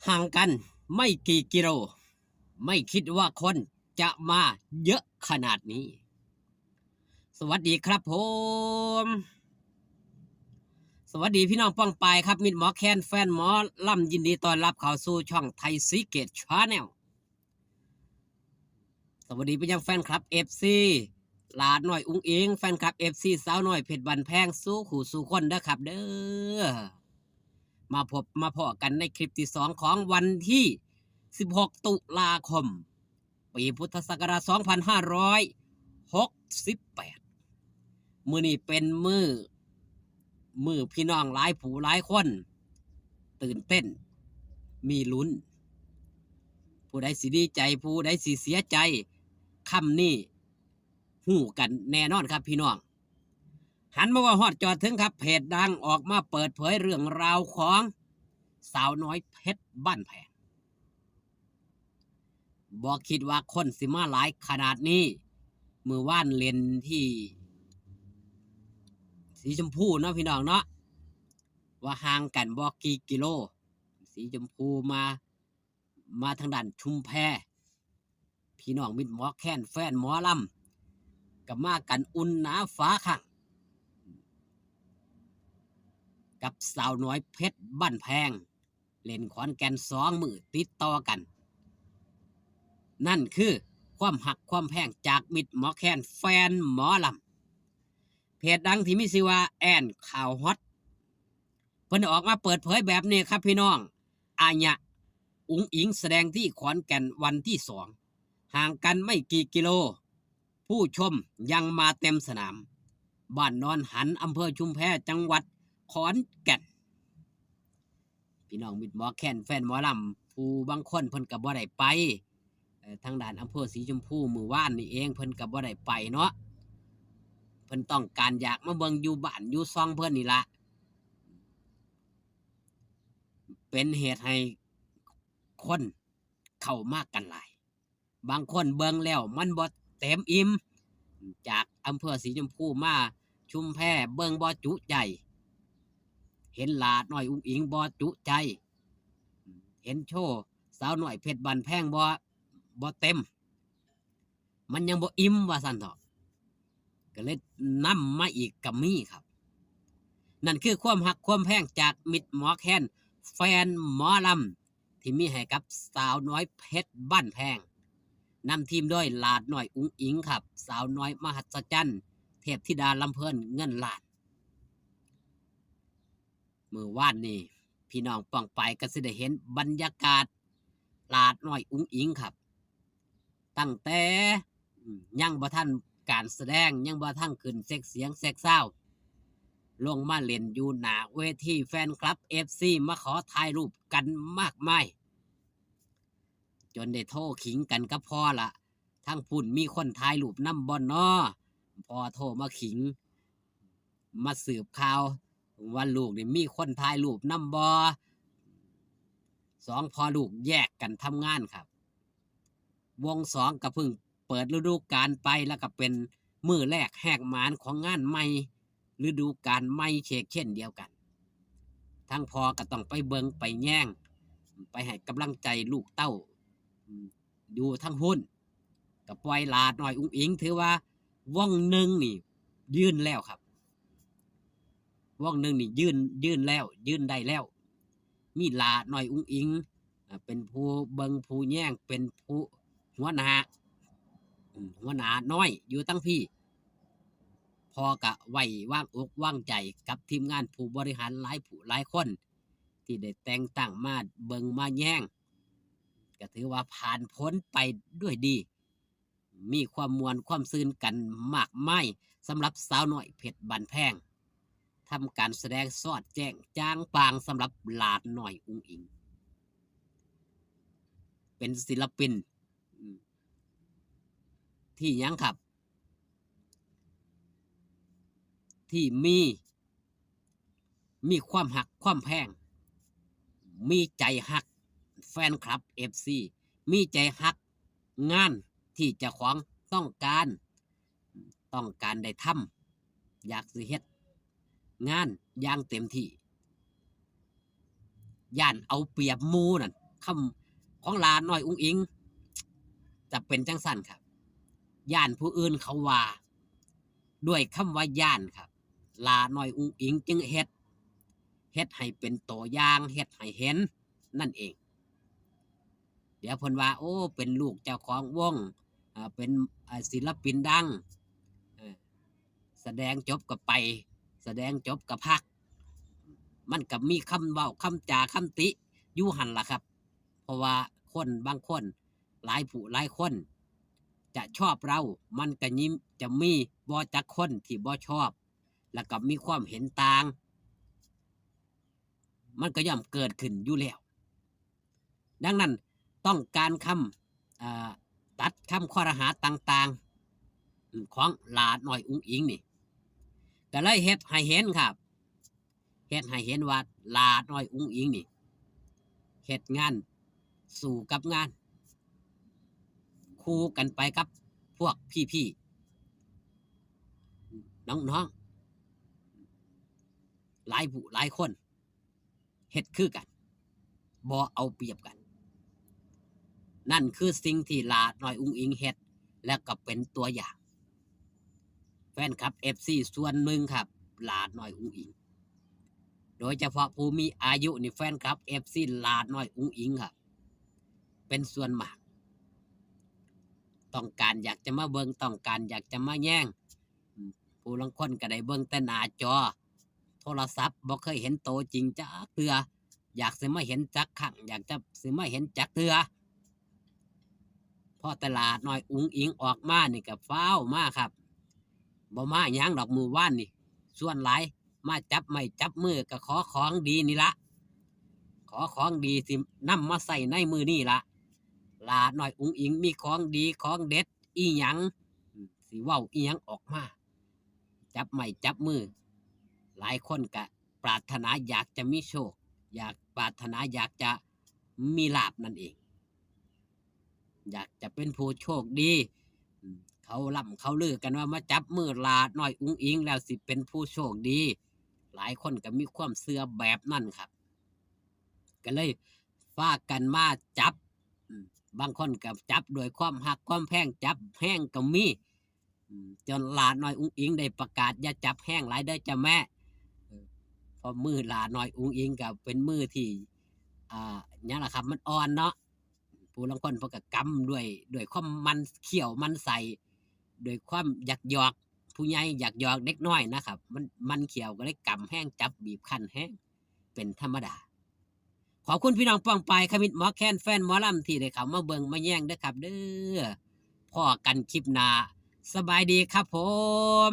ห่างกันไม่กี่กิโลไม่คิดว่าคนจะมาเยอะขนาดนี้สวัสดีครับผมสวัสดีพี่น้องป้องปายครับมิตรหมอแคนแฟนหมอล่ำยินดีต้อนรับเข้าสู่ช่องไทยซีเกตชาแนลสวัสดีไปยังแฟนคลับ FC หลาดหน่อยอุ้งอิงแฟนคลับ FC สาวหน่อยเพชรบันแพงสู้ขู่สู้คนเด้อครับเด้อมาพบกันในคลิปที่2ของวันที่16ตุลาคมปีพุทธศักราช2568มื้อนี้เป็นมือพี่น้องหลายผู้หลายคนตื่นเต้นมีลุ้นผู้ใดสิดีใจผู้ใดสิเสียใจคำนี้หู้กันแน่นอนครับพี่น้องหันมาว่าฮอดจอดถึงครับเพจดังออกมาเปิดเผยเรื่องราวของสาวน้อยเพชรบ้านแพงบอกคิดว่าคนสิมาหลายขนาดนี้มือว่านเล่นที่สีชมพูเนาะพี่น้องเนาะว่าห่างกันบอกกี่กิโลสีชมพูมาทางด้านชุมแพพี่น้องมิตรหมอแค้นแฟนหมอลำกับมากันอุ่นหนาฟ้าขังกับสาวน้อยเพชรบ้านแพงเล่นขอนแก่น2 มือติดต่อกันนั่นคือความหักความแพงจากมิตรหมอแค้นแฟนหมอลำเพจดังที่มีชื่อว่าแอนข่าวฮอตเพิ่นออกมาเปิดเผยแบบนี้ครับพี่น้องอาญะอุ๋งอิงแสดงที่ขอนแก่นวันที่2ห่างกันไม่กี่กิโลผู้ชมยังมาเต็มสนามบ้านนอนหันอำเภอชุมแพจังหวัดขอนแก่นพี่น้องมิตรหมอแค้นแฟนหมอลำผู้บางคนเพิ่นก็บ่ได้ไปทางด้านอำเภอสีชมพูมือว่านนี่เองเพิ่นก็บ่ได้ไปเนาะเพิ่นต้องการอยากมาเบิ่งอยู่บ้านอยู่ซองเพิ่นนี่ละเป็นเหตุให้คนเข้ามากกันหลายบางคนเบิ่งแล้วมันบ่เต็มอิ่มจากอำเภอสีชมพูมาชุมแพเบิ่งบ่จุใจเห็นหลาน้อยอุ้งอิงบ่จุใจเห็นโชว์สาวน้อยเพชรบันแพงบ่เต็มมันยังบ่อิ่มว่าซั่นเถาะก็เลยนำมาอีกก็มีครับนั่นคือความหักความแพงจากมิตรหมอแคนแฟนหมอลำที่มีให้กับสาวน้อยเพชรบ้านแพงนำทีมด้วยหลาดน้อยอุ้งอิงครับสาวน้อยมหัศจรรย์เทพธิดาลำเพลินเงินล้านมือว่านนี่พี่น้องป้องไปก็สิได้เห็นบรรยากาศหลาดน้อยอุ้งอิงครับตั้งแต่ยังบ่ทันการแสดงยังบ่ทันขึ้นเซ็กเสียงแซกเศร้าลงมาเล่นอยู่หน้าเวทีแฟนคลับ FC มาขอถ่ายรูปกันมากมายจนได้โทรขิงกันกับพ่อละทั้งพุ่นมีคนถ่ายรูปนำบ่นอพอโทรมาขิงมาสืบข่าวว่าลูกนี่มีคนถ่ายรูปนำบ่2พ่อลูกแยกกันทำงานครับวง2ก็เพิ่งเปิดฤดูกาลไปแล้วก็เป็นมื้อแรกแหกหมานของงานใหม่ฤดูกาลใหม่เช่นเดียวกันทั้งพ่อก็ต้องไปเบิงไปแย่งไปให้กำลังใจลูกเต้าอยู่ทั้งหุ้นก็ปล่อยหลาดหน่อยอุ้งอิงถือว่าว่องหนึ่งนี่ยื่นแล้วครับว่องหนึ่งนี่ยื่นแล้วยื่นได้แล้วมีหลาหน่อยอุ้งอิงเป็นผู้เบิงผู้แย่งเป็นผู้หัวหน้าน้อยอยู่ตั้งพี่พอกะไว้ว่างอกว่างใจกับทีมงานผู้บริหารหลายผู้หลายคนที่ได้แต่งตั้งมาเบิงมาแย่งก็ถือว่าผ่านพ้นไปด้วยดีมีความมวลความซื่นกันมากมายสำหรับสาวน้อยเพชรบันแพงทำการแสดงสอดแจ้งจางปางสำหรับหลาดหน่อยอุ้งอิงเป็นศิลปินที่ยังครับที่มีความหักความแพงมีใจหักแฟนคลับ FC มีใจหักงานที่เจ้าของต้องการได้ทำอยากสิเฮ็ดงานอย่างเต็มที่ย่านเอาเปรียบหมู่นั่น คำของหลาน้อยอุ้งอิงจะเป็นจังสั่นครับย่านผู้อื่นเขาว่าด้วยคำว่าย่านครับหลาน้อยอุ้งอิงจึงเฮ็ดให้เป็นตัวอย่างเฮ็ดให้เห็นนั่นเองเดี๋ยวเพิ่นว่าโอ้เป็นลูกเจ้าของวงเป็นศิลปินดังแสดงจบก็ไปแสดงจบก็พักมันก็มีคำเว้าคำจาคำติอยู่หั่นล่ะครับเพราะว่าคนบางคนหลายผู้หลายคนจะชอบเรามันก็ยิ้มจะมีบ่จักคนที่บ่ชอบแล้วก็มีความเห็นต่างมันก็ย่อมเกิดขึ้นอยู่แล้วดังนั้นต้องการคำตัดคำข้อรหาต่างๆของหลาน้อยอุ้งอิงนี่ก็เลยเฮ็ดให้เห็นครับเฮ็ดให้เห็นว่าหลาน้อยอุ้งอิงนี่เฮ็ดงานสู่กับงานคู่กันไปกับพวกพี่ๆน้องๆหลายผู้หลายคนเฮ็ดคือกันบ่เอาเปรียบกันนั่นคือสิ่งที่หลาน้อยอุ้งอิงเฮ็ดและก็เป็นตัวอย่างแฟนคลับ FC ส่วนหนึ่งครับหลาน้อยอุ้งอิงโดยเฉพาะผู้มีอายุนี่แฟนคลับ FC หลาน้อยอุ้งอิงครับเป็นส่วนมากต้องการอยากจะมาเบิ่งต้องการอยากจะมาแย่งผู้ลางคนก็ได้เบิ่งแต่หน้าจอโทรศัพท์บ่เคยเห็นโตจริงจักเทื่ออยากสิมาเห็นจักครั้งอยากจะสิมาเห็นจักเทื่อพอตลาดน้อยอุ้งอิงออกมานี่ก็ฟ้าวมาครับบ่มาหยังดอกมือว่านนี่ส่วนหลายมาจับไม่จับมือก็ขอของดีนี่ละขอของดีสินำมาใส่ในมือนี่ละหลาน้อยอุ้งอิงมีของดีของเด็ดอีหยังสิเว้าอีหยังออกมาจับไม่จับมือหลายคนก็ปรารถนาอยากจะมีโชคอยากปรารถนาอยากจะมีลาภนั่นเองอยากจะเป็นผู้โชคดีเขาล่ำเขาลือกันว่ามาจับมือหลาน้อยอุ้งอิงแล้วสิเป็นผู้โชคดีหลายคนก็มีความเชื่อแบบนั้นครับก็เลยฝากกันมาจับบางคนก็จับโดยความหักความแพงจับแห้งก็มีจนหลาน้อยอุ้งอิงได้ประกาศอย่าจับแห้งหลายได้จะแม่พอมือหลาน้อยอุ้งอิงก็เป็นมือที่เนี่ยแหละครับมันอ่อนเนาะผู้ลางคนเพิ่นก็กำด้วยความมันเขี้ยวมันใส่ด้วยความอยากหยอกผู้ใหญ่อยากหยอกเด็กน้อยนะครับมันเขี้ยวก็เลยกำแห้งจับบีบคั้นแห้งเป็นธรรมดาขอบคุณพี่น้องป้องปายขมิตหมอแคนแฟนหมอลำที่ได้เข้ามาเบิ่งมาแย่งเด้อครับเด้อพ่อกันคลิปหน้าสบายดีครับผม